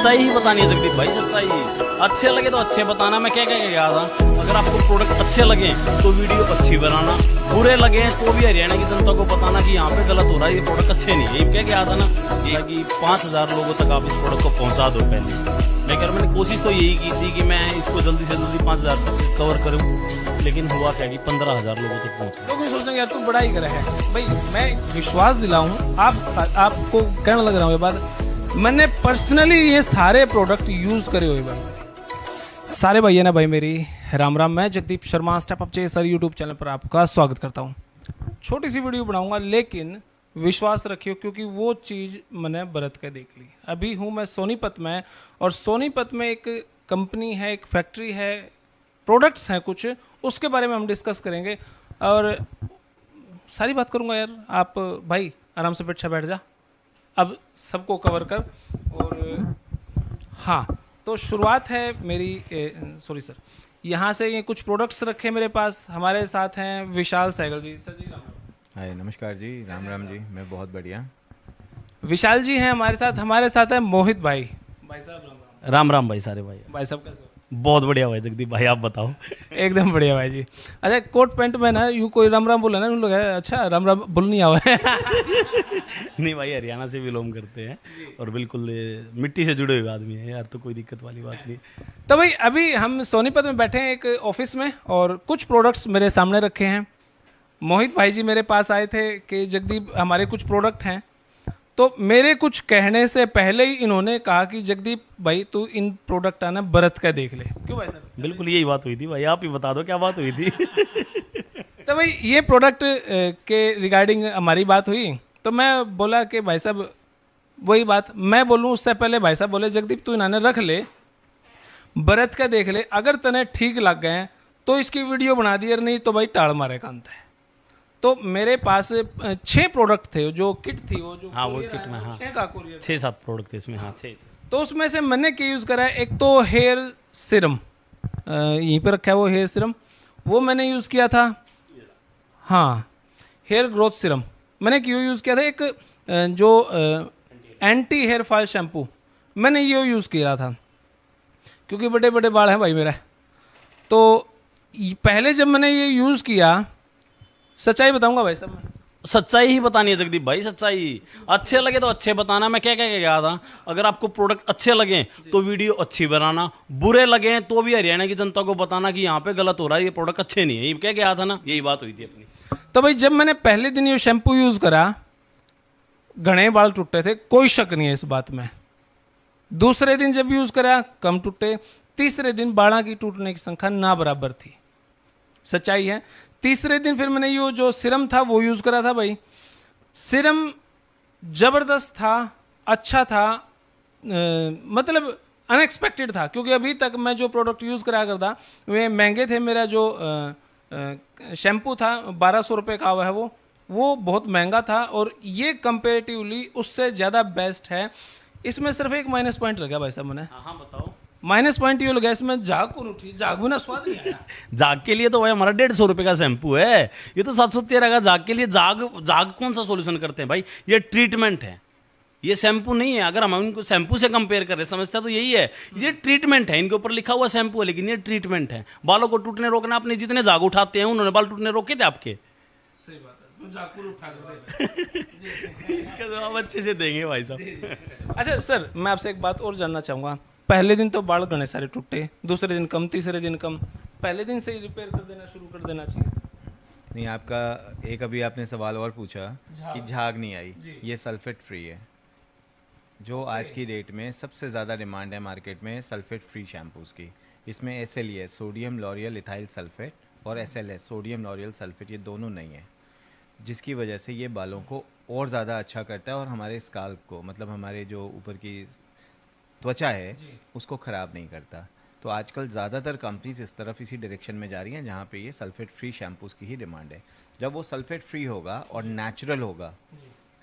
सच्चाई ही बतानी है जगदीप भाई, सच्चाई। अच्छे लगे तो अच्छे बताना। मैं क्या गया था, अगर आपको प्रोडक्ट अच्छे लगे तो वीडियो अच्छी बनाना, बुरे लगे तो भी हरियाणा की जनता को बताना कि यहाँ पे गलत हो रहा है, ये प्रोडक्ट अच्छे नहीं है। ये क्या गया था ना कि 5000 लोगों तक आप इस प्रोडक्ट को पहुंचा दो पहले। मैंने कोशिश तो यही की थी कि मैं इसको जल्दी से जल्दी 5000 तक कवर करूँ, लेकिन हुआ क्या कि 15000 लोगों तक पहुंचा। लोग सोचते यार तू बड़ा ही करे है भाई, मैं विश्वास दिलाऊं आपको कहने लग रहा हूँ ये बात, मैंने पर्सनली ये सारे प्रोडक्ट यूज करे हुए भाई। सारे भैया ना भाई मेरी राम राम। मैं Jagdeep Sharma step up sir YouTube channel पर आपका स्वागत करता हूँ। छोटी सी वीडियो बनाऊंगा लेकिन विश्वास रखियो, क्योंकि वो चीज़ मैंने बरत के देख ली। अभी हूँ मैं सोनीपत में, और सोनीपत में एक कंपनी है, एक फैक्ट्री है, प्रोडक्ट्स हैं कुछ, उसके बारे में हम डिस्कस करेंगे और सारी बात करूंगा यार। आप भाई आराम से बैठ जा, अब सबको कवर कर। और हाँ, तो शुरुआत है मेरी सॉरी सर, यहाँ से ये कुछ प्रोडक्ट्स रखे मेरे पास। हमारे साथ हैं विशाल सहगल जी। सर जी राम राम। हाय नमस्कार जी, राम राम जी, मैं बहुत बढ़िया। विशाल जी हैं हमारे साथ है मोहित भाई। भाई साहब राम राम। राम राम भाई सारे भाई। भाई साहब कैसे हो? बहुत बढ़िया भाई जगदीप भाई, आप बताओ। एकदम बढ़िया भाई जी। अच्छा, कोट पैंट में ना यूँ कोई राम राम बोला ना, उन लोग अच्छा राम राम बोल नहीं आवा है। नहीं भाई, हरियाणा से बिलोंग करते हैं और बिल्कुल मिट्टी से जुड़े हुए आदमी हैं यार, तो कोई दिक्कत वाली बात नहीं। तो भाई अभी हम सोनीपत में बैठे हैं एक ऑफिस में, और कुछ प्रोडक्ट्स मेरे सामने रखे हैं। मोहित भाई जी मेरे पास आए थे कि जगदीप हमारे कुछ प्रोडक्ट हैं, तो मेरे कुछ कहने से पहले ही इन्होंने कहा कि जगदीप भाई तू इन प्रोडक्ट आना बरत कर देख ले। क्यों भाई सर? बिल्कुल यही बात हुई थी भाई, आप ही बता दो क्या बात हुई थी। तो भाई ये प्रोडक्ट के रिगार्डिंग हमारी बात हुई, तो मैं बोला कि भाई साहब वही बात मैं बोलूँ उससे पहले भाई साहब बोले जगदीप तू इन्होंने रख ले, बरत का देख ले, अगर तने ठीक लग गए तो इसकी वीडियो बना दी, नहीं तो भाई टाड़ मारे कांत है। तो मेरे पास 6 प्रोडक्ट थे, जो किट थी वो जो हाँ वो किट में, हाँ 6 का कोरियर 6-7 प्रोडक्ट थे इसमें। हाँ 6। तो उसमें से मैंने क्या यूज़ करा है, एक तो हेयर सिरम यहीं पे रखा है, वो हेयर सिरम वो मैंने यूज़ किया था। हाँ, हेयर ग्रोथ सिरम मैंने क्यों यूज़ किया था। एक जो एंटी हेयर फॉल शैम्पू मैंने ये यूज़ किया था, क्योंकि बड़े बड़े बाल हैं भाई मेरा। तो पहले जब मैंने ये यूज़ किया, सच्चाई बताऊंगा भाई साहब, सच्चाई ही बतानी है जगदीप भाई, सच्चाई। अच्छे लगे तो अच्छे बताना। मैं क्या गया था, अगर आपको प्रोडक्ट अच्छे लगे तो वीडियो अच्छी बनाना, बुरे लगे तो भी हरियाणा की जनता को बताना कि यहाँ पे गलत हो रहा है, ये प्रोडक्ट अच्छे नहीं है। ये क्या गया था ना, यही बात हुई थी अपनी। तो भाई जब मैंने पहले दिन ये शैम्पू यूज़ करा, घने बाल टूटे थे, कोई शक नहीं है इस बात में। दूसरे दिन जब यूज़ करा कम टूटे, तीसरे दिन बाड़ा की टूटने की संख्या ना बराबर थी, सच्चाई है। तीसरे दिन फिर मैंने ये जो सिरम था वो यूज़ करा था भाई। सिरम ज़बरदस्त था, अच्छा था, मतलब अनएक्सपेक्टेड था, क्योंकि अभी तक मैं जो प्रोडक्ट यूज़ करा करता वे महंगे थे। मेरा जो शैम्पू था 1200 रुपये का हुआ है, वो बहुत महंगा था, और ये कंपेरेटिवली उससे ज़्यादा बेस्ट है। इसमें सिर्फ एक माइनस पॉइंट लगा भाई साहब मैंने। हाँ बताओ। माइनस पॉइंट ये लगा, इसमें झाग कौन उठी, झाग भी ना स्वाद नहीं आया। जाग के लिए तो भाई हमारा 150 रुपए का शैम्पू है, ये तो 713 का जाग के लिए। जाग कौन सा सॉल्यूशन करते हैं भाई, ये ट्रीटमेंट है, ये शैम्पू नहीं है। अगर हम इनको शैम्पू से कंपेयर करें, समस्या तो यही है, ये ट्रीटमेंट है। इनके ऊपर लिखा हुआ शैम्पू है, लेकिन ये ट्रीटमेंट है। बालों को टूटने रोकना, आपने जितने जाग उठाते हैं उन्होंने बाल टूटने रोके थे आपके। सही बात है, तो जाग उठा कर इसका जवाब अच्छे से देंगे भाई साहब। अच्छा सर, मैं आपसे एक बात और जानना चाहूँगा। पहले दिन तो बाल घने सारे टूटे, दूसरे दिन कम, तीसरे दिन कम, पहले दिन से ही रिपेयर कर देना शुरू कर देना चाहिए। नहीं, आपका एक अभी आपने सवाल और पूछा कि झाग नहीं आई, ये सल्फेट फ्री है। जो आज की डेट में सबसे ज़्यादा डिमांड है मार्केट में सल्फेट फ्री शैम्पूज़ की। इसमें SLES sodium L'Oréal ethyl sulphate और SLS सोडियम लॉरियल सल्फेट, ये दोनों नहीं है, जिसकी वजह से ये बालों को और ज़्यादा अच्छा करता है और हमारे स्काल्प को, मतलब हमारे जो ऊपर की त्वचा है उसको ख़राब नहीं करता। तो आजकल ज़्यादातर कंपनीज इस तरफ इसी डायरेक्शन में जा रही हैं, जहाँ पे ये सल्फेट फ्री शैम्पूज़ की ही डिमांड है। जब वो सल्फेट फ्री होगा और नेचुरल होगा,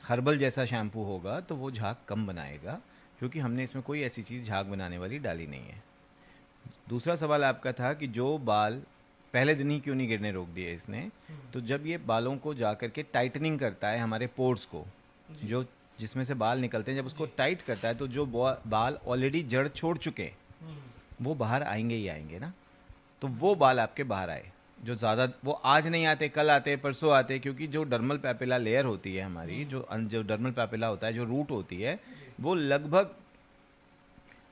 हर्बल जैसा शैम्पू होगा, तो वो झाग कम बनाएगा, क्योंकि हमने इसमें कोई ऐसी चीज़ झाग बनाने वाली डाली नहीं है। दूसरा सवाल आपका था कि जो बाल पहले दिन ही क्यों नहीं गिरने रोक दिए इसने, तो जब ये बालों को जा कर के टाइटनिंग करता है, हमारे पोर्स को, जो जिसमें से बाल निकलते हैं, जब उसको टाइट करता है तो जो बाल ऑलरेडी जड़ छोड़ चुके हैं वो बाहर आएंगे ही आएंगे ना। तो वो बाल आपके बाहर आए जो ज़्यादा, वो आज नहीं आते, कल आते, परसों आते, क्योंकि जो डर्मल पैपिला लेयर होती है हमारी, जो डर्मल पैपिला होता है, जो रूट होती है, वो लगभग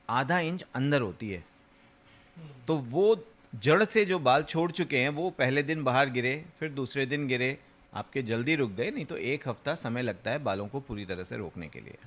आधा इंच अंदर होती है। तो वो जड़ से जो बाल छोड़ चुके हैं वो पहले दिन बाहर गिरे, फिर दूसरे दिन गिरे, आपके जल्दी रुक गए, नहीं तो 1 हफ्ता समय लगता है बालों को पूरी तरह से रोकने के लिए।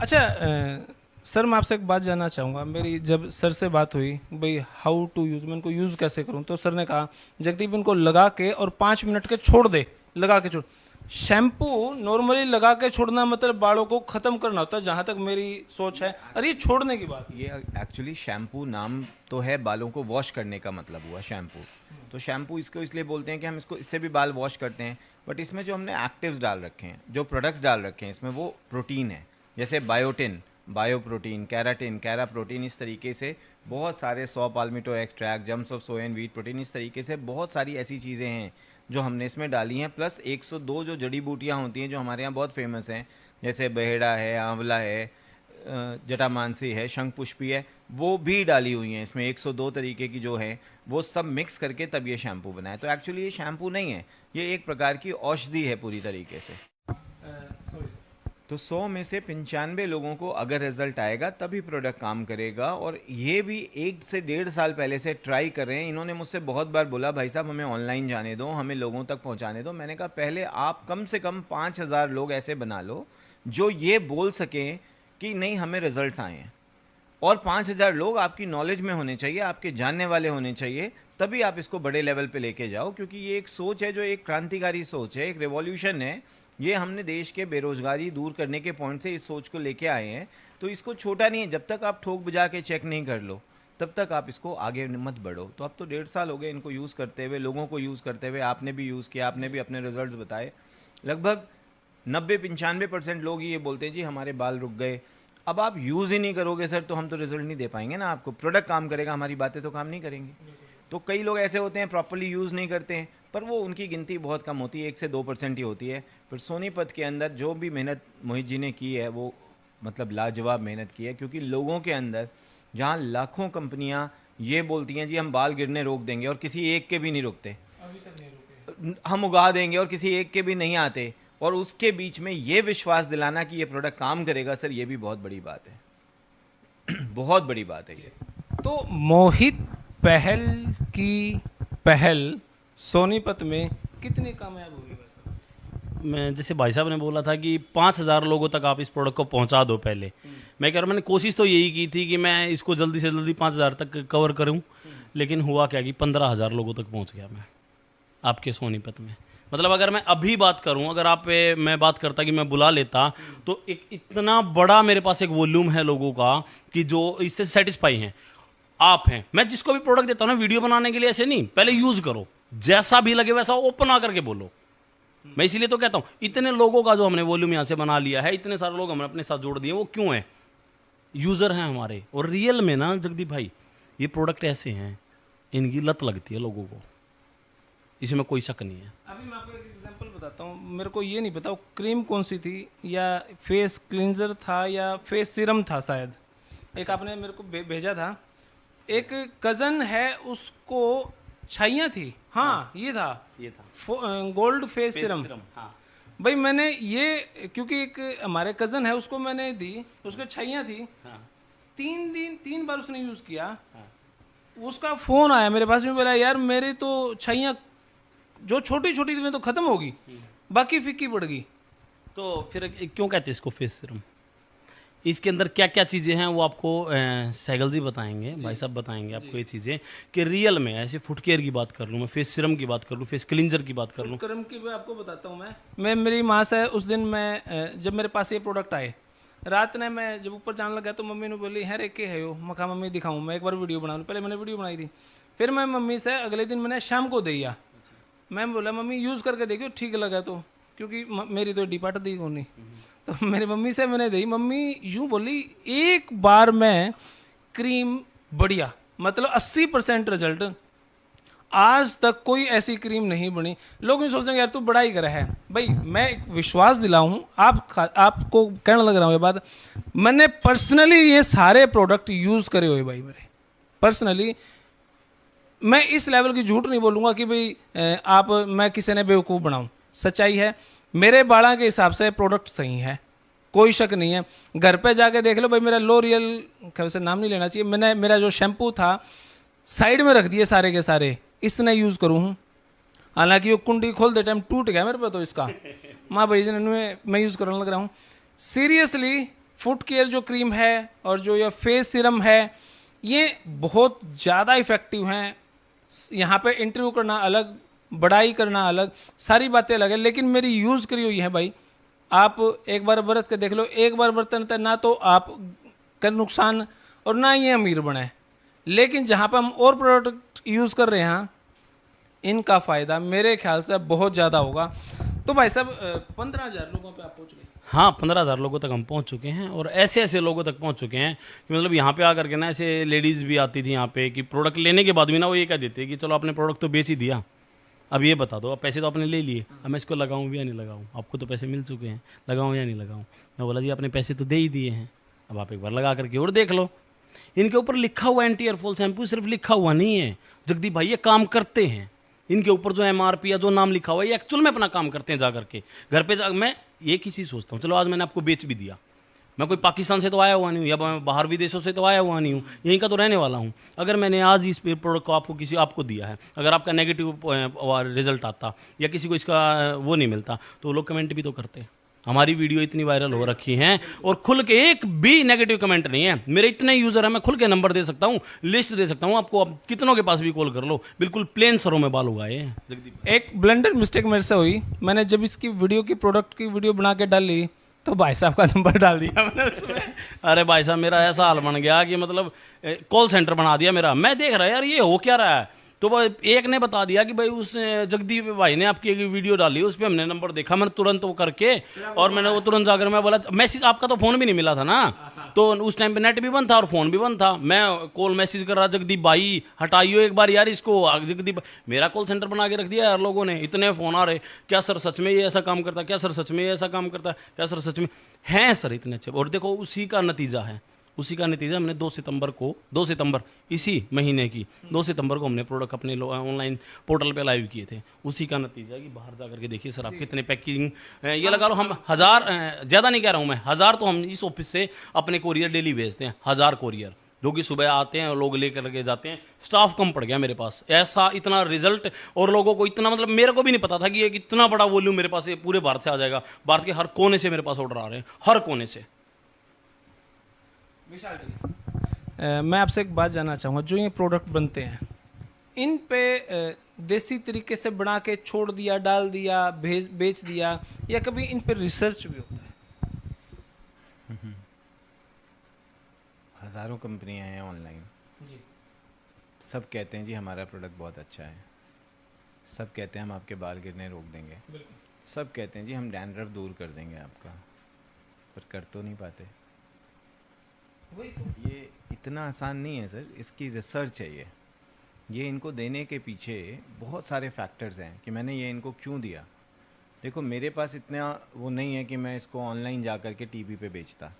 अच्छा सर, मैं आपसे एक बात जानना चाहूँगा। मेरी जब सर से बात हुई भाई हाउ टू यूज़, मैं इनको यूज़ कैसे करूँ, तो सर ने कहा जगदीप इनको लगा के और 5 मिनट के छोड़ दे, लगा के छोड़। शैम्पू नॉर्मली लगा के छोड़ना मतलब बालों को ख़त्म करना होता है, जहाँ तक मेरी सोच है। अरे ये छोड़ने की बात, ये एक्चुअली शैम्पू नाम तो है, बालों को वॉश करने का मतलब हुआ शैम्पू। तो शैम्पू इसको इसलिए बोलते हैं कि हम इसको इससे भी बाल वॉश करते हैं, बट इसमें जो हमने एक्टिव्स डाल रखे हैं, जो प्रोडक्ट्स डाल रखे हैं, इसमें वो प्रोटीन है, जैसे biotin, bio protein, keratin, kera protein, इस तरीके से बहुत सारे, saw palmetto extract, germs of soya and wheat protein, इस तरीके से बहुत सारी ऐसी चीज़ें हैं जो हमने इसमें डाली हैं। प्लस 102 जो जड़ी बूटियाँ होती हैं जो हमारे यहाँ बहुत फेमस हैं, जैसे बहेड़ा है, आंवला है, जटामानसी है, शंखपुष्पी है, वो भी डाली हुई हैं इसमें। 102 तरीके की जो है वो सब मिक्स करके तब ये शैम्पू बना है। तो एक्चुअली ये शैम्पू नहीं है, ये एक प्रकार की औषधि है पूरी तरीके से। तो 100 में से 95 लोगों को अगर रिजल्ट आएगा तभी प्रोडक्ट काम करेगा। और ये भी 1 से 1.5 साल पहले से ट्राई कर रहे हैं। इन्होंने मुझसे बहुत बार बोला भाई साहब हमें ऑनलाइन जाने दो, हमें लोगों तक पहुंचाने दो। मैंने कहा पहले आप कम से कम 5000 लोग ऐसे बना लो जो ये बोल सकें कि नहीं हमें रिजल्ट्स आए हैं, और 5000 लोग आपकी नॉलेज में होने चाहिए, आपके जानने वाले होने चाहिए, तभी आप इसको बड़े लेवल पे लेके जाओ। क्योंकि ये एक सोच है जो एक क्रांतिकारी सोच है, एक रेवोल्यूशन है। ये हमने देश के बेरोजगारी दूर करने के पॉइंट से इस सोच को लेके आए हैं। तो इसको छोटा नहीं है, जब तक आप ठोक बजा के चेक नहीं कर लो तब तक आप इसको आगे मत बढ़ो। तो अब तो 1.5 साल हो गए इनको यूज़ करते हुए, लोगों को यूज़ करते हुए, आपने भी यूज़ किया, आपने भी अपने रिजल्ट्स बताए। लगभग 90-95% लोग ये बोलते हैं जी हमारे बाल रुक गए। अब आप यूज़ ही नहीं करोगे सर तो हम तो रिजल्ट नहीं दे पाएंगे ना आपको। प्रोडक्ट काम करेगा, हमारी बातें तो काम नहीं करेंगी। तो कई लोग ऐसे होते हैं प्रॉपर्ली यूज़ नहीं करते हैं, पर वो उनकी गिनती बहुत कम होती है, 1 से 2% ही होती है। पर सोनीपत के अंदर जो भी मेहनत मोहित जी ने की है वो मतलब लाजवाब मेहनत की है। क्योंकि लोगों के अंदर जहाँ लाखों कंपनियाँ ये बोलती हैं जी हम बाल गिरने रोक देंगे और किसी एक के भी नहीं रुकते, अभी तक नहीं रुके, हम उगा देंगे और किसी एक के भी नहीं आते, और उसके बीच में ये विश्वास दिलाना कि ये प्रोडक्ट काम करेगा, सर ये भी बहुत बड़ी बात है। बहुत बड़ी बात है ये। तो मोहित पहल की पहल सोनीपत में कितनी कामयाब होगी वैसे? मैं जैसे भाई साहब ने बोला था कि 5000 लोगों तक आप इस प्रोडक्ट को पहुंचा दो पहले। मैं कह रहा हूँ मैंने कोशिश तो यही की थी कि मैं इसको जल्दी से जल्दी 5000 तक कवर करूं, लेकिन हुआ क्या कि 15000 लोगों तक पहुंच गया मैं आपके सोनीपत में। मतलब अगर मैं अभी बात करूं, अगर मैं बात करता कि मैं बुला लेता तो एक इतना बड़ा मेरे पास एक वॉल्यूम है लोगों का कि जो इससे सेटिस्फाई हैं। आप हैं, मैं जिसको भी प्रोडक्ट देता हूँ ना वीडियो बनाने के लिए, ऐसे नहीं, पहले यूज करो, जैसा भी लगे वैसा ओपन आकर के बोलो। मैं इसीलिए तो कहता हूँ इतने लोगों का जो हमने वॉल्यूम यहाँ से बना लिया है, इतने सारे लोग हमने अपने साथ जोड़ दिए, वो क्यों है? यूजर हैं हमारे। और रियल में ना जगदीप भाई ये प्रोडक्ट ऐसे हैं, इनकी लत लगती है लोगों को, इसमें कोई शक नहीं है। अभी मैं आपको एक एग्जांपल बताता हूँ। मेरे को ये नहीं पता वो क्रीम कौन सी थी, या फेस क्लींजर था या फेस सीरम था शायद, एक आपने मेरे को भेजा था। एक कजन है उसको छाइयाँ थी, हाँ ये था गोल्ड फेस सीरम। हाँ। भाई मैंने ये, क्योंकि एक हमारे कजन है उसको मैंने दी, उसको छाइयाँ थी। हाँ। 3 बार उसने यूज किया। हाँ। उसका फोन आया मेरे पास में, बोला यार मेरी तो छाइयाँ जो छोटी छोटी थी में तो खत्म होगी, बाकी फीकी पड़ गई। तो फिर क्यों कहते हैं इसको फेस सीरम? इसके अंदर क्या क्या चीज़ें हैं वो आपको सैगल जी बताएंगे, भाई साहब बताएंगे आपको ये चीज़ें कि रियल में ऐसे फुट केयर की बात कर लूँ, मैं फेस सीरम की बात कर लूँ, फेस क्लींजर की बात कर लूँ। करम की मैं आपको बताता हूँ। मैं मेरी माँ से उस दिन मैं जब मेरे पास ये प्रोडक्ट आए, रात ने मैं जब ऊपर जाने लगा तो मम्मी ने बोली है रे के है यो, मखा मम्मी दिखाऊँ, मैं एक बार वीडियो बनाऊँ। पहले मैंने वीडियो बनाई थी, फिर मैं मम्मी से अगले दिन मैंने शाम को दिया। मैं बोला मम्मी यूज़ करके देखियो ठीक लगा तो, क्योंकि मेरी तो डिपार्ट दी कौन नहीं। तो मेरी मम्मी से मैंने दी, मम्मी यूं बोली एक बार में क्रीम बढ़िया, मतलब 80% रिजल्ट। आज तक कोई ऐसी क्रीम नहीं बनी। लोग नहीं सोचते यार तू बड़ा ही कर है। भाई मैं एक विश्वास दिलाऊं, आपको कहने लग रहा हूं ये बात, मैंने पर्सनली ये सारे प्रोडक्ट यूज करे हुए भाई मेरे पर्सनली। मैं इस लेवल की झूठ नहीं बोलूंगा कि भाई मैं किसी ने बेवकूफ़ बनाऊं। सच्चाई है मेरे बाड़ा के हिसाब से प्रोडक्ट सही है, कोई शक नहीं है। घर पे जाके देख लो भाई, मेरा लोरियल, वैसे नाम नहीं लेना चाहिए, मैंने मेरा जो शैम्पू था साइड में रख दिए सारे के सारे, इसने यूज़ करूँ हूँ। हालांकि वो कुंडी खोलते टाइम टूट गया मेरे पे तो इसका माँ भाई जी मैं यूज़ करने लग रहा हूँ। सीरियसली फुट केयर जो क्रीम है और जो ये फेस सीरम है ये बहुत ज़्यादा इफेक्टिव हैं। यहाँ पे इंटरव्यू करना अलग, बड़ाई करना अलग, सारी बातें अलग है, लेकिन मेरी यूज़ करी हुई है भाई। आप एक बार बरत के देख लो, एक बार बरतन ना तो आप का नुकसान और ना ये अमीर बने। लेकिन जहाँ पे हम और प्रोडक्ट यूज़ कर रहे हैं इनका फ़ायदा मेरे ख्याल से बहुत ज़्यादा होगा। तो भाई साहब 15,000 लोगों पे आप पहुँच गए। हाँ, 15,000 लोगों तक हम पहुंच चुके हैं और ऐसे ऐसे लोगों तक पहुंच चुके हैं कि मतलब यहाँ पे आकर के ना ऐसे लेडीज़ भी आती थी यहाँ पे कि प्रोडक्ट लेने के बाद भी ना वो ये कह देते कि चलो आपने प्रोडक्ट तो बेच ही दिया, अब ये बता दो, अब पैसे तो आपने ले लिए, अब मैं इसको लगाऊं भी या नहीं लगाऊं, आपको तो पैसे मिल चुके हैं, लगाऊं या नहीं लगाऊं। मैं बोला जी आपने पैसे तो दे ही दिए हैं, अब आप एक बार लगा करके और देख लो। इनके ऊपर लिखा हुआ एंटी एयरफॉल शैम्पू सिर्फ लिखा हुआ नहीं है जगदीप भाई, ये काम करते हैं। इनके ऊपर जो MRP या जो नाम लिखा हुआ है ये एक्चुअल में अपना काम करते हैं। जा करके घर पे मैं एक ही चीज़ सोचता हूँ, चलो आज मैंने आपको बेच भी दिया, मैं कोई पाकिस्तान से तो आया हुआ नहीं हूँ या मैं बाहर विदेशों से तो आया हुआ नहीं हूँ, यहीं का तो रहने वाला हूँ। अगर मैंने आज इस प्रोडक्ट को आपको दिया है, अगर आपका नेगेटिव रिजल्ट आता या किसी को इसका वो नहीं मिलता तो लोग कमेंट भी तो करते हैं। हमारी वीडियो इतनी वायरल हो रखी है और खुल के एक भी नेगेटिव कमेंट नहीं है। मेरे इतने यूजर है, मैं खुल के नंबर दे सकता हूँ, लिस्ट दे सकता हूँ आपको, आप कितनों के पास भी कॉल कर लो, बिल्कुल प्लेन सरों में बाल उगाए हैं। जगदीप एक ब्लंडर मिस्टेक मेरे से हुई, मैंने जब इसकी वीडियो की प्रोडक्ट की वीडियो बना के डाली तो भाई साहब का नंबर डाल दिया मैंने उसमें। अरे भाई साहब मेरा ऐसा हाल बन गया कि मतलब कॉल सेंटर बना दिया मेरा। मैं देख रहा यार ये हो क्या रहा है, तो एक ने बता दिया कि भाई उस जगदीप भाई ने आपकी एक वीडियो डाली, उस पर हमने नंबर देखा, मैंने तुरंत वो करके और मैंने वो तुरंत जाकर मैं बोला मैसेज, आपका तो फोन भी नहीं मिला था ना, तो उस टाइम पे नेट भी बंद था और फोन भी बंद था। मैं कॉल मैसेज कर रहा, जगदीप भाई हटाइयो एक बार यार इसको, जगदीप मेरा कॉल सेंटर बना के रख दिया यार लोगों ने, इतने फोन आ रहे, क्या सर सच में ये ऐसा काम करता, क्या सर सच में ये ऐसा काम करता, क्या सर सच में हैं सर इतने अच्छे। और देखो उसी का नतीजा है, उसी का नतीजा हमने 2 सितंबर इसी महीने की 2 सितंबर को हमने प्रोडक्ट अपने ऑनलाइन पोर्टल पे लाइव किए थे। उसी का नतीजा कि बाहर जा करके देखिए सर आप कितने पैकिंग, ये लगा लो हम 1000, ज़्यादा नहीं कह रहा हूँ मैं, 1000 तो हम इस ऑफिस से अपने कोरियर डेली भेजते हैं, 1000 कोरियर जो कि सुबह आते हैं और लोग लेकर के जाते हैं। स्टाफ कम पड़ गया मेरे पास, ऐसा इतना रिजल्ट, और लोगों को इतना, मतलब मेरे को भी नहीं पता था कि ये इतना बड़ा वॉल्यूम मेरे पास ये पूरे भारत से आ जाएगा। भारत के हर कोने से मेरे पास ऑर्डर आ रहे हैं, हर कोने से। विशाल जी मैं आपसे एक बात जानना चाहूँगा, जो ये प्रोडक्ट बनते हैं इन पे देसी तरीके से बना के छोड़ दिया, डाल दिया, बेच दिया, या कभी इन पे रिसर्च भी होता है? हज़ारों कंपनियां हैं ऑनलाइन जी, सब कहते हैं जी हमारा प्रोडक्ट बहुत अच्छा है, सब कहते हैं हम आपके बाल गिरने रोक देंगे, सब कहते हैं जी हम डैंड्रफ दूर कर देंगे आपका, पर कर तो नहीं पाते। वही तो। ये इतना आसान नहीं है सर, इसकी रिसर्च है ये इनको देने के पीछे बहुत सारे फैक्टर्स हैं कि मैंने ये इनको क्यों दिया। देखो मेरे पास इतना वो नहीं है कि मैं इसको ऑनलाइन जा कर के टीवी पे बेचता,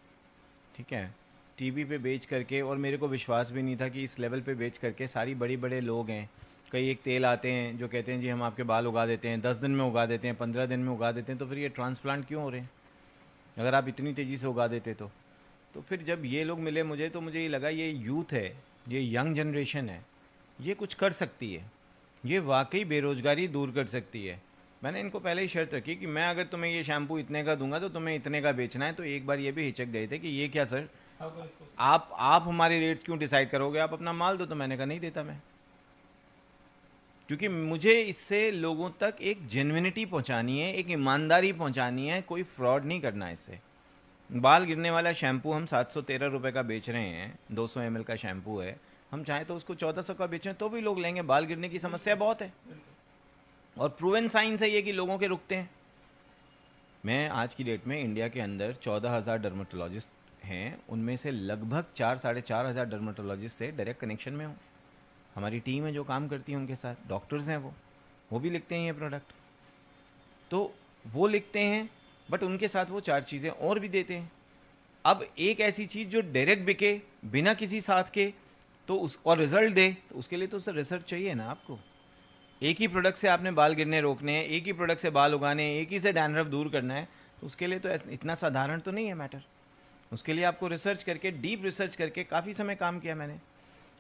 ठीक है, टीवी पे बेच करके, और मेरे को विश्वास भी नहीं था कि इस लेवल पे बेच करके सारी बड़े बड़े लोग हैं, कई एक तेल आते हैं जो कहते हैं जी हम आपके बाल उगा देते हैं, 10 दिन में उगा देते हैं, 15 दिन में उगा देते हैं, तो फिर ये ट्रांसप्लांट क्यों हो रहे हैं अगर आप इतनी तेज़ी से उगा देते तो फिर जब ये लोग मिले मुझे तो मुझे ये लगा ये यूथ है, ये यंग जनरेशन है, ये कुछ कर सकती है, ये वाकई बेरोज़गारी दूर कर सकती है। मैंने इनको पहले ही शर्त रखी कि मैं अगर तुम्हें ये शैम्पू इतने का दूंगा तो तुम्हें इतने का बेचना है। तो एक बार ये भी हिचक गए थे कि ये क्या सर, आप हमारे रेट्स क्यों डिसाइड करोगे, आप अपना माल दो। तो मैंने कहा नहीं देता मैं, क्योंकि मुझे इससे लोगों तक एक जेन्युइनिटी पहुंचानी है, एक ईमानदारी पहुंचानी है, कोई फ्रॉड नहीं करना है इससे। बाल गिरने वाला शैम्पू हम 713 रुपये का बेच रहे हैं, 200 ml का शैम्पू है, हम चाहें तो उसको 1400 का बेचें तो भी लोग लेंगे। बाल गिरने की समस्या बहुत है और प्रूवन साइंस है ये कि लोगों के रुकते हैं। मैं आज की डेट में इंडिया के अंदर 14,000 डर्मेटोलॉजिस्ट हैं, उनमें से लगभग 4-4,500 डर्मेटोलॉजिस्ट से डायरेक्ट कनेक्शन में हूँ। हमारी टीम है जो काम करती है उनके साथ, डॉक्टर्स हैं वो भी लिखते हैं ये प्रोडक्ट। तो वो लिखते हैं, बट उनके साथ वो 4 चीज़ें और भी देते हैं। अब एक ऐसी चीज़ जो डायरेक्ट बिके बिना किसी साथ के तो उस और रिजल्ट दे, तो उसके लिए तो सर रिसर्च चाहिए ना आपको। एक ही प्रोडक्ट से आपने बाल गिरने रोकने हैं, एक ही प्रोडक्ट से बाल उगाने हैं, एक ही से डैंड्रफ दूर करना है, तो उसके लिए तो इतना साधारण तो नहीं है मैटर। उसके लिए आपको रिसर्च करके, डीप रिसर्च करके काफ़ी समय काम किया मैंने।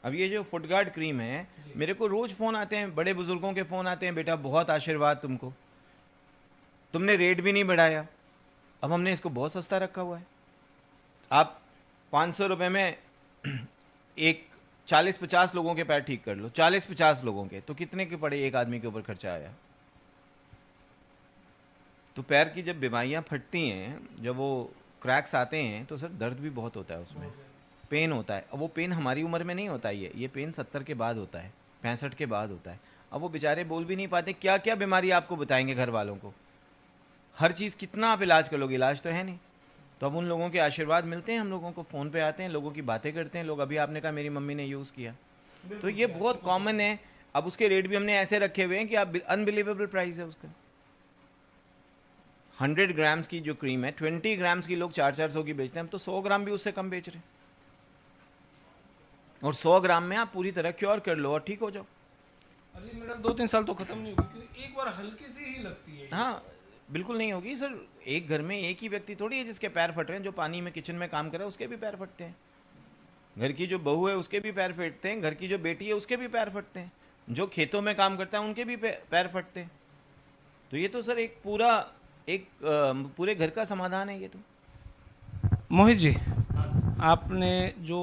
अब ये जो फुटगार्ड क्रीम है, मेरे को रोज़ फ़ोन आते हैं, बड़े बुजुर्गों के फ़ोन आते हैं, बेटा बहुत आशीर्वाद तुमको, तुमने रेट भी नहीं बढ़ाया, अब हमने इसको बहुत सस्ता रखा हुआ है, आप 500 रुपये में एक 40-50 लोगों के पैर ठीक कर लो। 40-50 लोगों के तो कितने के पड़े, एक आदमी के ऊपर खर्चा आया। तो पैर की जब बीमारियां फटती हैं, जब वो क्रैक्स आते हैं, तो सर दर्द भी बहुत होता है, उसमें पेन होता है। अब वो पेन हमारी उम्र में नहीं होता है, ये पेन 70 के बाद होता है, 65 के बाद होता है। अब वो बेचारे बोल भी नहीं पाते, क्या क्या बीमारी आपको बताएंगे घर वालों को, हर चीज़ कितना आप इलाज कर लोगे, इलाज तो है नहीं। तो अब उन लोगों के आशीर्वाद मिलते हैं, हम लोगों को फ़ोन पे आते हैं, लोगों की बातें करते हैं लोग। अभी आपने कहा मेरी मम्मी ने यूज़ किया, तो ये बहुत कॉमन है। अब उसके रेट भी हमने ऐसे रखे हुए हैं कि आप अनबिलीवेबल प्राइस है उसका। 100 ग्राम्स की जो क्रीम है, 20 ग्राम्स की लोग 400-400 की बेचते हैं, हम तो 100 ग्राम भी उससे कम बेच रहे हैं। और 100 ग्राम में आप पूरी तरह क्योर कर लो और ठीक हो जाओ। अरे मेरा 2-3 साल तो खत्म नहीं होगी, क्योंकि एक बार हल्की सी ही लगती है। हाँ बिल्कुल नहीं होगी सर। एक घर में एक ही व्यक्ति थोड़ी है जिसके पैर फट रहे हैं। जो पानी में किचन में काम कर रहा है उसके भी पैर फटते हैं, घर की जो बहू है उसके भी पैर फटते हैं, घर की जो बेटी है उसके भी पैर फटते हैं, जो खेतों में काम करता है उनके भी पैर फटते हैं। तो ये तो सर एक पूरे घर का समाधान है ये तो। मोहित जी, आपने जो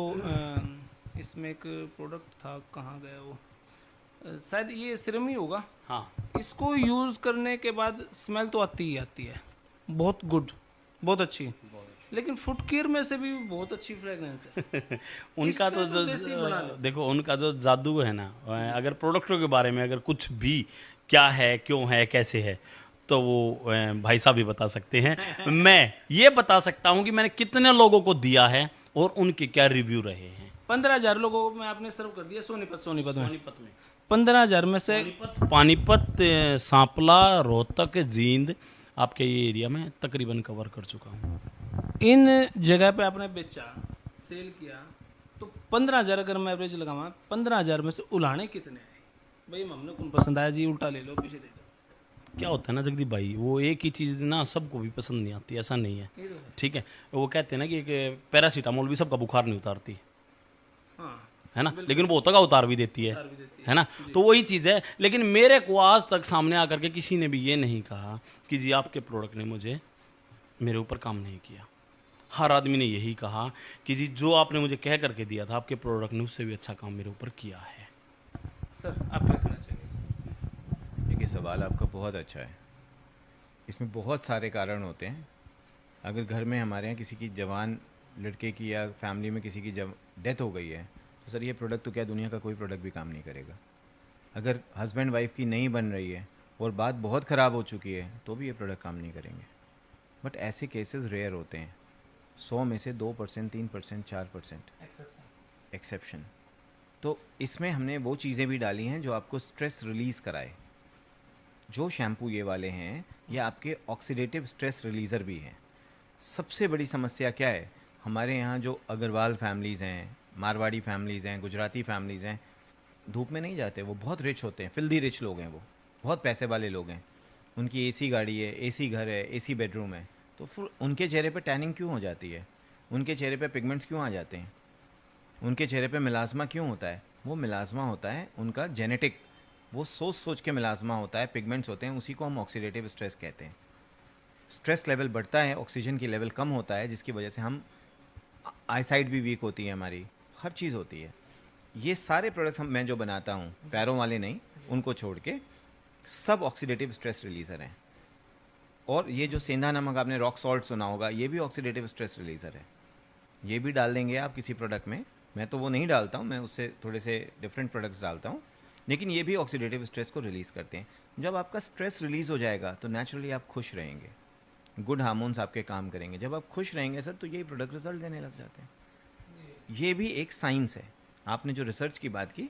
इसमें एक प्रोडक्ट था, कहाँ गया वो, शायद ये सिरम ही होगा। हाँ, इसको यूज करने के बाद स्मेल तो आती ही आती है, बहुत गुड, बहुत अच्छी। लेकिन फुट केयर में से भी बहुत अच्छी फ्रेग्रेंस है। उनका तो जो देखो उनका जो जादू है ना, अगर प्रोडक्टों के बारे में अगर कुछ भी क्या है, क्यों है, कैसे है, तो वो भाई साहब भी बता सकते हैं। मैं ये बता सकता हूँ कि मैंने कितने लोगों को दिया है और उनके क्या रिव्यू रहे हैं। 15,000 लोगों को मैं आपने सर्व कर दिया सोनीपत में। 15,000 में से पानीपत, सांपला, रोहतक, जींद, आपके ये एरिया में तकरीबन कवर कर चुका हूँ। इन जगह पे आपने बेचा, सेल किया, तो 15,000 अगर मैं एवरेज लगाऊंगा, 15,000 में से उलाने कितने आए? भाई हमने कौन पसंद आया जी, उल्टा ले लो, पीछे दे दो। क्या होता है ना जगदीप भाई, वो एक ही चीज़ ना सबको भी पसंद नहीं आती, ऐसा नहीं है, ठीक है। वो कहते हैं ना कि पैरासीटामोल भी सबका बुखार नहीं उतारती, हाँ, है ना, लेकिन वो तक उतार भी देती है ना। तो वही चीज़ है। लेकिन मेरे को आज तक सामने आकर के किसी ने भी ये नहीं कहा कि जी आपके प्रोडक्ट ने मुझे मेरे ऊपर काम नहीं किया। हर आदमी ने यही कहा कि जी जो आपने मुझे कह करके दिया था, आपके प्रोडक्ट ने उससे भी अच्छा काम मेरे ऊपर किया है। सर आप क्या कहना चाहिए? देखिए सवाल आपका बहुत अच्छा है। इसमें बहुत सारे कारण होते हैं। अगर घर में हमारे यहाँ किसी की जवान लड़के की या फैमिली में किसी की डेथ हो गई है, तो सर ये प्रोडक्ट तो क्या दुनिया का कोई प्रोडक्ट भी काम नहीं करेगा। अगर हस्बैंड वाइफ की नहीं बन रही है और बात बहुत ख़राब हो चुकी है, तो भी ये प्रोडक्ट काम नहीं करेंगे। बट ऐसे केसेस रेयर होते हैं, 100 में से 2%, 3%, 4% एक्सेप्शन। तो इसमें हमने वो चीज़ें भी डाली हैं जो आपको स्ट्रेस रिलीज़ कराए। जो शैम्पू ये वाले हैं, ये आपके ऑक्सीडेटिव स्ट्रेस रिलीज़र भी हैं। सबसे बड़ी समस्या क्या है, हमारे यहाँ जो अग्रवाल फैमिलीज़ हैं, मारवाड़ी फैमिलीज़ हैं, गुजराती फैमिलीज़ हैं, धूप में नहीं जाते। वो बहुत रिच होते हैं, फिल्दी रिच लोग हैं, वो बहुत पैसे वाले लोग हैं, उनकी एसी गाड़ी है, एसी घर है, एसी बेडरूम है। तो फिर उनके चेहरे पे टैनिंग क्यों हो जाती है, उनके चेहरे पे पिगमेंट्स क्यों आ जाते हैं, उनके चेहरे पे मिलाजमा क्यों होता है? वो मिलाजमा होता है उनका जेनेटिक, वो सोच सोच के मिलाजमा होता है, पिगमेंट्स होते हैं, उसी को हम ऑक्सीडेटिव स्ट्रेस कहते हैं। स्ट्रेस लेवल बढ़ता है, ऑक्सीजन की लेवल कम होता है, जिसकी वजह से हम आईसाइट भी वीक होती है, हमारी हर चीज़ होती है। ये सारे प्रोडक्ट्स मैं जो बनाता हूँ, पैरों वाले नहीं, उनको छोड़ के सब ऑक्सीडेटिव स्ट्रेस रिलीज़र हैं। और ये जो सेंधा नमक आपने रॉक सॉल्ट सुना होगा, ये भी ऑक्सीडेटिव स्ट्रेस रिलीज़र है। ये भी डाल देंगे आप किसी प्रोडक्ट में। मैं तो वो नहीं डालता हूँ, मैं उससे थोड़े से डिफरेंट प्रोडक्ट्स डालता हूँ, लेकिन ये भी ऑक्सीडेटिव स्ट्रेस को रिलीज़ करते हैं। जब आपका स्ट्रेस रिलीज़ हो जाएगा तो नेचुरली आप खुश रहेंगे, गुड हार्मोन्स आपके काम करेंगे। जब आप खुश रहेंगे सर, तो यही प्रोडक्ट रिजल्ट देने लग जाते हैं। ये भी एक साइंस है। आपने जो रिसर्च की बात की,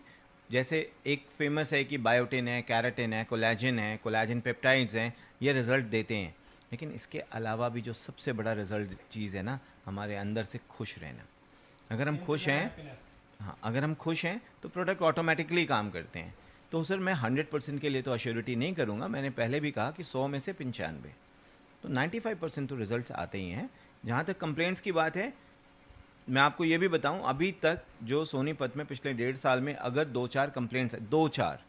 जैसे एक फेमस है कि बायोटिन है, कैराटिन है, कोलेजन पेप्टाइड्स हैं, ये रिजल्ट देते हैं। लेकिन इसके अलावा भी जो सबसे बड़ा रिजल्ट चीज़ है ना, हमारे अंदर से खुश रहना। अगर हम खुश हैं, हाँ, अगर हम खुश हैं तो प्रोडक्ट ऑटोमेटिकली काम करते हैं। तो सर मैं 100% के लिए तो अश्योरिटी नहीं करूँगा, मैंने पहले भी कहा कि 100 में से 95, तो 95% तो रिजल्ट्स आते ही हैं। जहाँ तक कंप्लेंट्स की बात है, मैं आपको ये भी बताऊं, अभी तक जो सोनीपत में पिछले 1.5 साल में अगर 2-4 कंप्लेंट्स 2-4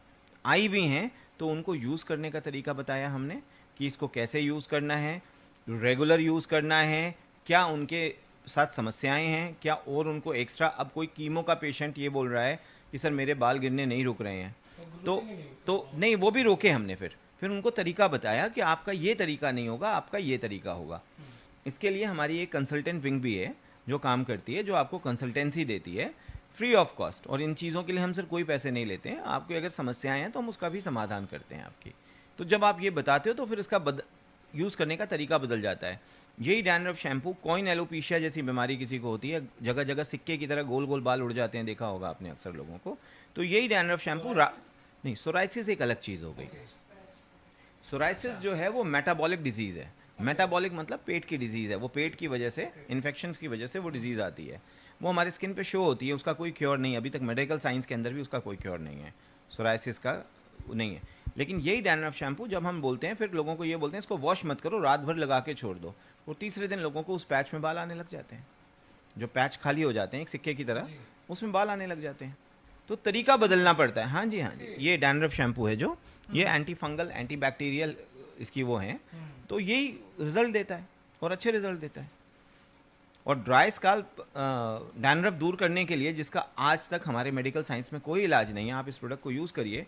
आई भी हैं, तो उनको यूज़ करने का तरीका बताया हमने कि इसको कैसे यूज़ करना है, रेगुलर यूज़ करना है, क्या उनके साथ समस्याएं हैं, क्या और उनको एक्स्ट्रा। अब कोई कीमो का पेशेंट ये बोल रहा है कि सर मेरे बाल गिरने नहीं रुक रहे हैं, तो नहीं, वो भी रोके हमने। फिर उनको तरीका बताया कि आपका ये तरीका नहीं होगा, आपका ये तरीका होगा। इसके लिए हमारी एक कंसल्टेंट विंग भी है जो काम करती है, जो आपको कंसल्टेंसी देती है फ्री ऑफ कॉस्ट। और इन चीज़ों के लिए हम सर कोई पैसे नहीं लेते हैं। आपको अगर समस्याएं हैं तो हम उसका भी समाधान करते हैं आपकी। तो जब आप ये बताते हो तो फिर इसका यूज़ करने का तरीका बदल जाता है। यही डैंड्रफ शैम्पू, कॉइन एलोपीशिया जैसी बीमारी किसी को होती है, जगह जगह सिक्के की तरह गोल गोल बाल उड़ जाते हैं, देखा होगा आपने अक्सर लोगों को, तो यही डैंड्रफ शैम्पू नहीं, सोराइसिस एक अलग चीज़ हो गई। सोराइसिस जो है वो मेटाबॉलिक डिजीज़ है। मेटाबॉलिक मतलब पेट की डिजीज़ है, वो पेट की वजह से, इन्फेक्शंस की वजह से वो डिजीज़ आती है, वो हमारे स्किन पे शो होती है, उसका कोई क्योर नहीं है। अभी तक मेडिकल साइंस के अंदर भी उसका कोई क्योर नहीं है, सोराइसिस का नहीं है। लेकिन यही डैंड्रफ शैम्पू जब हम बोलते हैं, फिर लोगों को ये बोलते हैं इसको वॉश मत करो, रात भर लगा के छोड़ दो, और तीसरे दिन लोगों को उस पैच में बाल आने लग जाते हैं। जो पैच खाली हो जाते हैं एक सिक्के की तरह, उसमें बाल आने लग जाते हैं। तो तरीका बदलना पड़ता है। हाँ जी, हाँ जी, ये डैंड्रफ शैम्पू है जो, ये एंटी फंगल एंटी बैक्टीरियल इसकी वो हैं, तो यही रिजल्ट देता है और अच्छे रिजल्ट देता है। और ड्राई स्काल्प डैंड्रफ दूर करने के लिए, जिसका आज तक हमारे मेडिकल साइंस में कोई इलाज नहीं है, आप इस प्रोडक्ट को यूज़ करिए।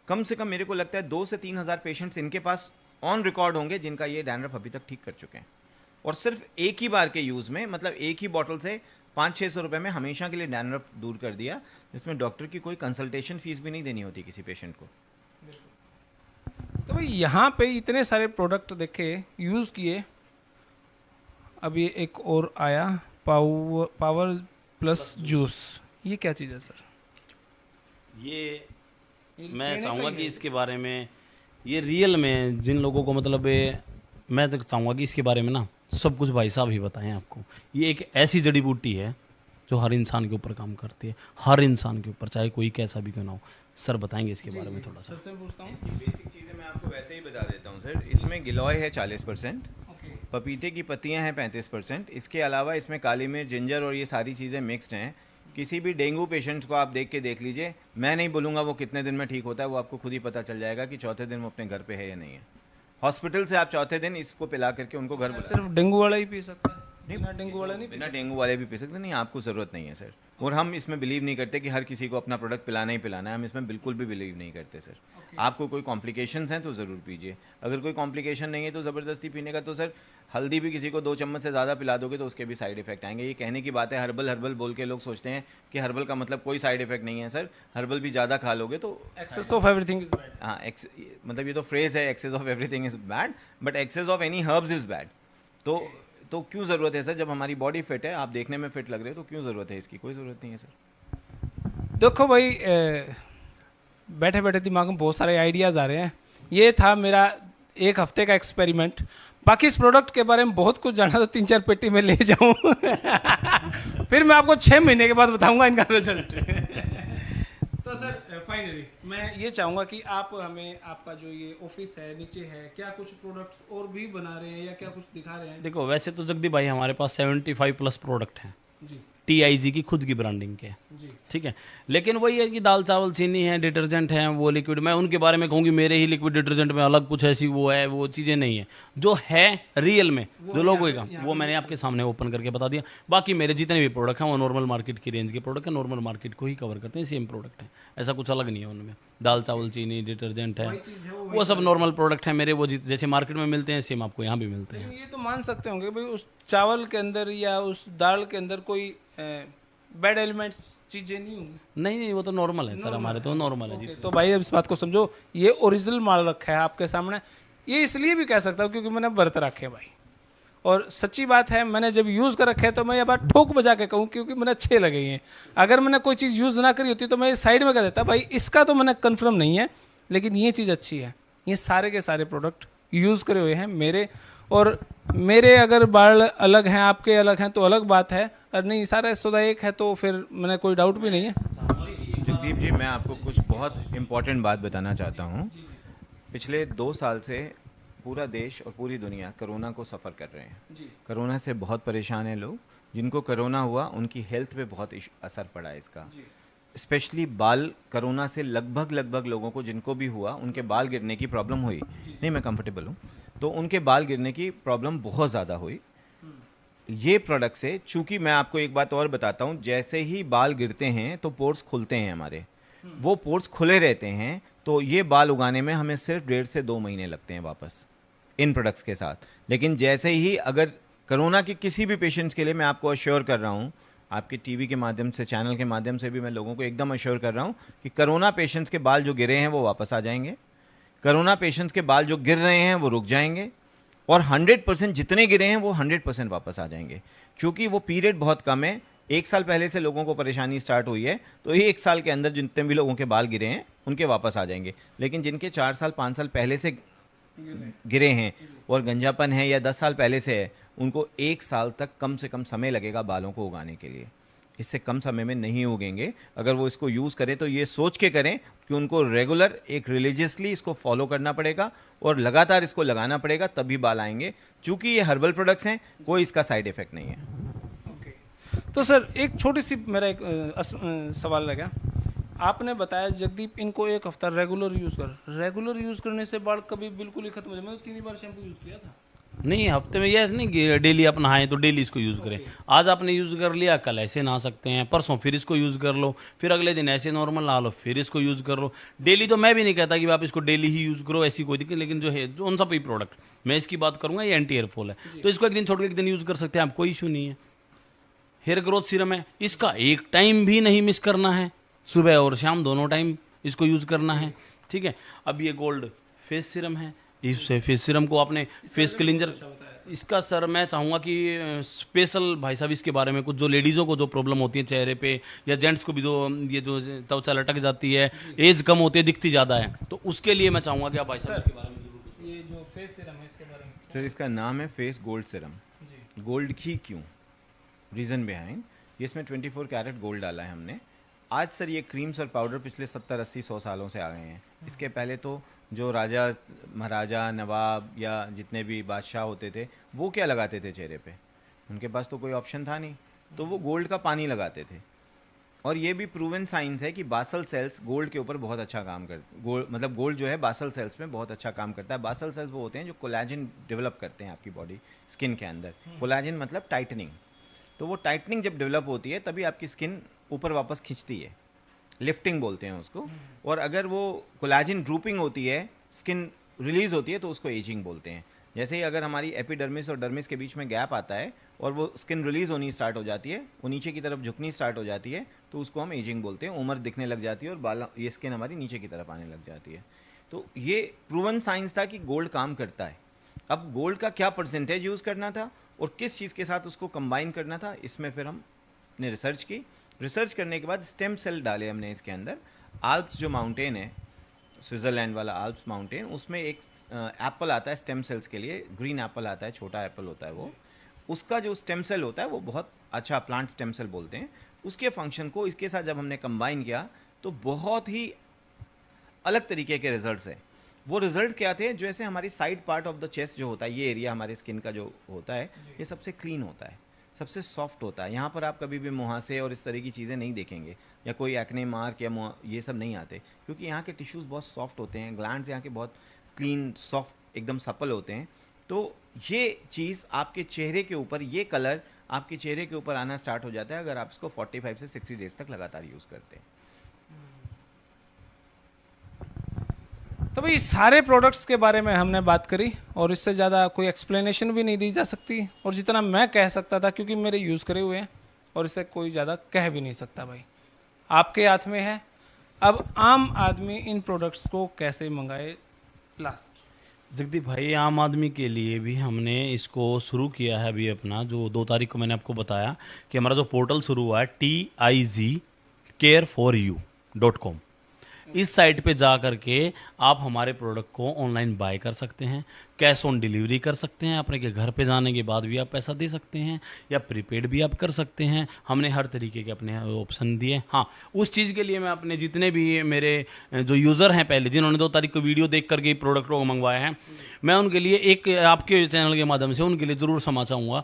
कम से कम मेरे को लगता है 2 से 3 हज़ार पेशेंट्स इनके पास ऑन रिकॉर्ड होंगे जिनका ये डैंड्रफ अभी तक ठीक कर चुके हैं। और सिर्फ एक ही बार के यूज़ में, मतलब एक ही बॉटल से 500-600 रुपये में हमेशा के लिए डैंड्रफ दूर कर दिया, जिसमें डॉक्टर की कोई कंसल्टेशन फीस भी नहीं देनी होती किसी पेशेंट को। तो भाई यहाँ पे इतने सारे प्रोडक्ट देखे, यूज़ किए, अभी एक और आया पावर प्लस जूस, ये क्या चीज़ है सर? ये मैं चाहूँगा कि इसके बारे में, ये रियल में जिन लोगों को मतलब मैं तो चाहूँगा कि इसके बारे में ना सब कुछ भाई साहब ही बताएं आपको। ये एक ऐसी जड़ी बूटी है जो हर इंसान के ऊपर काम करती है, हर इंसान के ऊपर, चाहे कोई कैसा भी क्यों ना हो। सर बताएंगे इसके बारे में थोड़ा सा? सर से पूछता हूँ। इसकी बेसिक चीज़ें मैं आपको वैसे ही बता देता हूँ सर। इसमें गिलोय है 40%, पपीते की पत्तियाँ हैं 35%, इसके अलावा इसमें काली मिर्च, जिंजर और ये सारी चीज़ें मिक्स्ड हैं। किसी भी डेंगू पेशेंट्स को आप देख लीजिए, मैं नहीं बोलूँगा वो कितने दिन में ठीक होता है, वो आपको खुद ही पता चल जाएगा कि चौथे दिन वो अपने घर पे है या नहीं है। हॉस्पिटल से आप चौथे दिन इसको पिला करके उनको घर बुला। सिर्फ डेंगू वाला ही पी सकता है? बिना डेंगू वाला नहीं? बिना डेंगू वाले भी पी सकते, नहीं आपको ज़रूरत नहीं है सर। और हम इसमें बिलीव नहीं करते कि हर किसी को अपना प्रोडक्ट पिलाना ही पिलाना है, हम इसमें बिल्कुल भी बिलीव नहीं करते सर। आपको कोई कॉम्प्लिकेशंस हैं तो ज़रूर पीजिए, अगर कोई कॉम्प्लिकेशन नहीं है तो ज़बरदस्ती पीने का, तो सर हल्दी भी किसी को 2 चम्मच से ज़्यादा पिला दोगे तो उसके भी साइड इफेक्ट आएंगे। ये कहने की बात है, हर्बल बोल के लोग सोचते हैं कि हर्बल का मतलब कोई साइड इफेक्ट नहीं है सर। हर्बल भी ज़्यादा खा लोगे तो excess of everything is bad. हाँ, मतलब ये तो फ्रेज है, excess of everything is bad, but excess of any herbs is bad. तो क्यों ज़रूरत है सर? जब हमारी बॉडी फिट है, आप देखने में फिट लग रहे हो, तो क्यों ज़रूरत है इसकी? कोई ज़रूरत नहीं है सर। देखो भाई, बैठे बैठे दिमाग में बहुत सारे आइडियाज़ आ रहे हैं। ये था मेरा 1 हफ्ते का एक्सपेरिमेंट। बाकी इस प्रोडक्ट के बारे में बहुत कुछ जाना तो 3-4 पेटी में ले जाऊं फिर मैं आपको 6 महीने के बाद बताऊंगा इनका रिजल्ट तो सर फाइनली मैं ये चाहूँगा कि आप हमें, आपका जो ये ऑफिस है नीचे है, क्या कुछ प्रोडक्ट्स और भी बना रहे हैं या क्या कुछ दिखा रहे हैं? देखो, वैसे तो जगदीप भाई हमारे पास 75+ प्रोडक्ट हैं जी, TIG की खुद की ब्रांडिंग के, जी, ठीक है। लेकिन वही है कि दाल चावल चीनी है, डिटर्जेंट है, वो लिक्विड, मैं उनके बारे में कहूँगी मेरे ही लिक्विड डिटर्जेंट में अलग कुछ ऐसी वो है, वो चीज़ें नहीं है। जो है रियल में जो लोगों का, वो मैंने आपके सामने ओपन करके बता दिया। बाकी मेरे जितने भी प्रोडक्ट हैं वो नॉर्मल मार्केट की रेंज के प्रोडक्ट है, नॉर्मल मार्केट को ही कवर करते हैं, सेम प्रोडक्ट है, ऐसा कुछ अलग नहीं है उनमें। दाल चावल चीनी डिटर्जेंट है, वो सब नॉर्मल प्रोडक्ट है मेरे, वो जैसे मार्केट में मिलते हैं सेम आपको यहाँ भी मिलते हैं। ये तो मान सकते होंगे भाई उस चावल के अंदर या उस दाल के अंदर कोई बैड एलिमेंट्स चीजें नहीं होंगी? नहीं, वो तो नॉर्मल है सर, हमारे तो नॉर्मल है जी। तो भाई अब इस बात को समझो, ये ओरिजिनल माल रखा है आपके सामने। ये इसलिए भी कह सकता हूँ क्योंकि मैंने व्रत रखे भाई, और सच्ची बात है, मैंने जब यूज़ कर रखे हैं तो मैं ये बात ठोक बजा के कहूँ क्योंकि मैंने अच्छे लगे हैं। अगर मैंने कोई चीज़ यूज़ ना करी होती तो मैं साइड में कर देता, भाई इसका तो मैंने कन्फर्म नहीं है, लेकिन ये चीज़ अच्छी है। ये सारे के सारे प्रोडक्ट यूज़ करे हुए हैं मेरे, और मेरे अगर बाल अलग हैं आपके अलग हैं तो अलग बात है, और नहीं सारा सौदा एक है तो फिर मैंने कोई डाउट भी नहीं है। जगदीप जी, मैं आपको कुछ बहुत इम्पोर्टेंट बात बताना चाहता हूँ। पिछले 2 साल से पूरा देश और पूरी दुनिया कोरोना को सफ़र कर रहे हैं। कोरोना से बहुत परेशान हैं लोग। जिनको कोरोना हुआ उनकी हेल्थ पे बहुत असर पड़ा है इसका। स्पेशली बाल, कोरोना से लगभग लोगों को जिनको भी हुआ उनके बाल गिरने की प्रॉब्लम हुई। नहीं, मैं कंफर्टेबल हूँ, तो उनके बाल गिरने की प्रॉब्लम बहुत ज़्यादा हुई ये प्रोडक्ट से। चूंकि मैं आपको एक बात और बताता हूँ, जैसे ही बाल गिरते हैं तो पोर्स खुलते हैं हमारे, वो पोर्स खुले रहते हैं, तो ये बाल उगाने में हमें सिर्फ 1.5 से 2 महीने लगते हैं वापस इन प्रोडक्ट्स के साथ। लेकिन जैसे ही अगर कोरोना के किसी भी पेशेंट्स के लिए, मैं आपको अश्योर कर रहा हूँ, आपके टीवी के माध्यम से, चैनल के माध्यम से भी मैं लोगों को एकदम अश्योर कर रहा हूँ कि कोरोना पेशेंट्स के बाल जो गिरे हैं वो वापस आ जाएंगे। कोरोना पेशेंट्स के बाल जो गिर रहे हैं वो रुक जाएंगे, और 100% जितने गिरे हैं वो 100% वापस आ जाएंगे। क्योंकि वो पीरियड बहुत कम है। 1 साल पहले से लोगों को परेशानी स्टार्ट हुई है, तो ये 1 साल के अंदर जितने भी लोगों के बाल गिरे हैं उनके वापस आ जाएंगे। लेकिन जिनके 4 साल 5 साल पहले से गिरे हैं और गंजापन है या 10 साल पहले से है, उनको 1 साल तक कम से कम समय लगेगा बालों को उगाने के लिए। इससे कम समय में नहीं उगेंगे। अगर वो इसको यूज़ करें तो ये सोच के करें कि उनको रेगुलर एक रिलीजियसली इसको फॉलो करना पड़ेगा और लगातार इसको लगाना पड़ेगा, तभी बाल आएंगे। चूंकि ये हर्बल प्रोडक्ट्स हैं, कोई इसका साइड इफेक्ट नहीं है। तो सर एक छोटी सी मेरा एक सवाल लगा, आपने बताया जगदीप इनको 1 हफ्ता रेगुलर यूज़ करने से बाल कभी बिल्कुल ही खत्म हो जाए। मैंने 3 बार शैम्पू यूज़ किया था। नहीं, हफ्ते में ये नहीं कि डेली आप नहाएं तो डेली इसको यूज़ करें। आज आपने यूज़ कर लिया, कल ऐसे नहा सकते हैं, परसों फिर इसको यूज़ कर लो, फिर अगले दिन ऐसे नॉर्मल नहा लो, फिर इसको यूज़ कर लो। डेली तो मैं भी नहीं कहता कि आप इसको डेली ही यूज़ करो, ऐसी कोई दिक्कत, लेकिन जो है जो उन सब प्रोडक्ट मैं इसकी बात करूंगा, ये एंटी एयरफॉल है, तो इसको एक दिन छोड़ के एक दिन यूज़ कर सकते हैं आप, कोई इशू नहीं है। हेयर ग्रोथ सीरम है, इसका एक टाइम भी नहीं मिस करना है, सुबह और शाम दोनों टाइम इसको यूज़ करना है, ठीक है। अब ये गोल्ड फेस सीरम है, इस फेस सीरम को आपने फेस क्लींजर, इसका सर मैं चाहूँगा कि स्पेशल भाई साहब इसके बारे में कुछ, जो लेडीज़ों को जो प्रॉब्लम होती है चेहरे पे, या जेंट्स को भी जो ये जो त्वचा लटक जाती है, एज कम होती है, दिखती ज़्यादा है, तो उसके लिए मैं चाहूँगा कि आप भाई साहब इसके बारे में जरूर कुछ। ये जो फेस सीरम है इसके बारे में सर, इसका नाम है फेस गोल्ड सीरम। गोल्ड की क्यों? रीज़न बिहाइंड, इसमें 24 कैरेट गोल्ड डाला है हमने। आज सर ये क्रीम्स और पाउडर पिछले 70, 80, 100 सालों से आ गए हैं। इसके पहले तो जो राजा महाराजा नवाब या जितने भी बादशाह होते थे, वो क्या लगाते थे चेहरे पे? उनके पास तो कोई ऑप्शन था नहीं, तो वो गोल्ड का पानी लगाते थे। और ये भी प्रूवन साइंस है कि बासल सेल्स गोल्ड के ऊपर बहुत अच्छा काम करते, मतलब गोल्ड जो है बासल सेल्स में बहुत अच्छा काम करता है। बासल सेल्स वो होते हैं जो कोलेजन डेवलप करते हैं आपकी बॉडी स्किन के अंदर। कोलेजन मतलब टाइटनिंग, तो वो टाइटनिंग जब डेवलप होती है तभी आपकी स्किन ऊपर वापस खिंचती है, लिफ्टिंग बोलते हैं उसको। और अगर वो कोलेजन ड्रूपिंग होती है, स्किन रिलीज होती है, तो उसको एजिंग बोलते हैं। जैसे ही अगर हमारी एपिडर्मिस और डर्मिस के बीच में गैप आता है और वो स्किन रिलीज होनी स्टार्ट हो जाती है, वो नीचे की तरफ झुकनी स्टार्ट हो जाती है, तो उसको हम एजिंग बोलते हैं। उम्र दिखने लग जाती है और बाल, ये स्किन हमारी नीचे की तरफ आने लग जाती है। तो ये प्रूवन साइंस था कि गोल्ड काम करता है। अब गोल्ड का क्या परसेंटेज यूज़ करना था और किस चीज़ के साथ उसको कंबाइन करना था, इसमें फिर हमने रिसर्च की। रिसर्च करने के बाद स्टेम सेल डाले हमने इसके अंदर। आल्प्स जो माउंटेन है, स्विट्ज़रलैंड वाला आल्प्स माउंटेन, उसमें एक एप्पल आता है स्टेम सेल्स के लिए, ग्रीन एप्पल आता है, छोटा एप्पल होता है वो। उसका जो स्टेम सेल होता है वो बहुत अच्छा, प्लांट स्टेम सेल बोलते हैं उसके फंक्शन को, इसके साथ जब हमने कंबाइन किया तो बहुत ही अलग तरीके के रिजल्ट्स है। वो रिजल्ट क्या थे? जैसे हमारी side part of the chest जो होता है, ये एरिया हमारे स्किन का जो होता है, ये सबसे क्लीन होता है, सबसे सॉफ्ट होता है। यहाँ पर आप कभी भी मुहासे और इस तरह की चीज़ें नहीं देखेंगे, या कोई एक्ने मार्क या ये सब नहीं आते, क्योंकि यहाँ के टिश्यूज़ बहुत सॉफ्ट होते हैं, ग्लैंड्स यहाँ के बहुत क्लीन, सॉफ्ट, एकदम सपल होते हैं। तो ये चीज़ आपके चेहरे के ऊपर, ये कलर आपके चेहरे के ऊपर आना स्टार्ट हो जाता है अगर आप इसको 45 से 60 डेज तक लगातार यूज़ करते हैं। तो भाई सारे प्रोडक्ट्स के बारे में हमने बात करी, और इससे ज़्यादा कोई एक्सप्लेनेशन भी नहीं दी जा सकती, और जितना मैं कह सकता था क्योंकि मेरे यूज़ करे हुए हैं, और इससे कोई ज़्यादा कह भी नहीं सकता। भाई आपके हाथ में है। अब आम आदमी इन प्रोडक्ट्स को कैसे मंगाए? लास्ट जगदीप भाई, आम आदमी के लिए भी हमने इसको शुरू किया है अभी अपना, जो 2 तारीख को मैंने आपको बताया कि हमारा जो पोर्टल शुरू हुआ है TIZCareforyou.com। इस साइट पे जा करके आप हमारे प्रोडक्ट को ऑनलाइन बाय कर सकते हैं, कैश ऑन डिलीवरी कर सकते हैं, अपने के घर पे जाने के बाद भी आप पैसा दे सकते हैं, या प्रीपेड भी आप कर सकते हैं। हमने हर तरीके के अपने ऑप्शन दिए। हाँ, उस चीज़ के लिए मैं अपने जितने भी मेरे जो यूज़र हैं पहले, जिन्होंने 2 तारीख को वीडियो देख करके प्रोडक्ट को मंगवाए हैं, मैं उनके लिए एक आपके चैनल के माध्यम से उनके लिए ज़रूर क्षमा चाहूँगा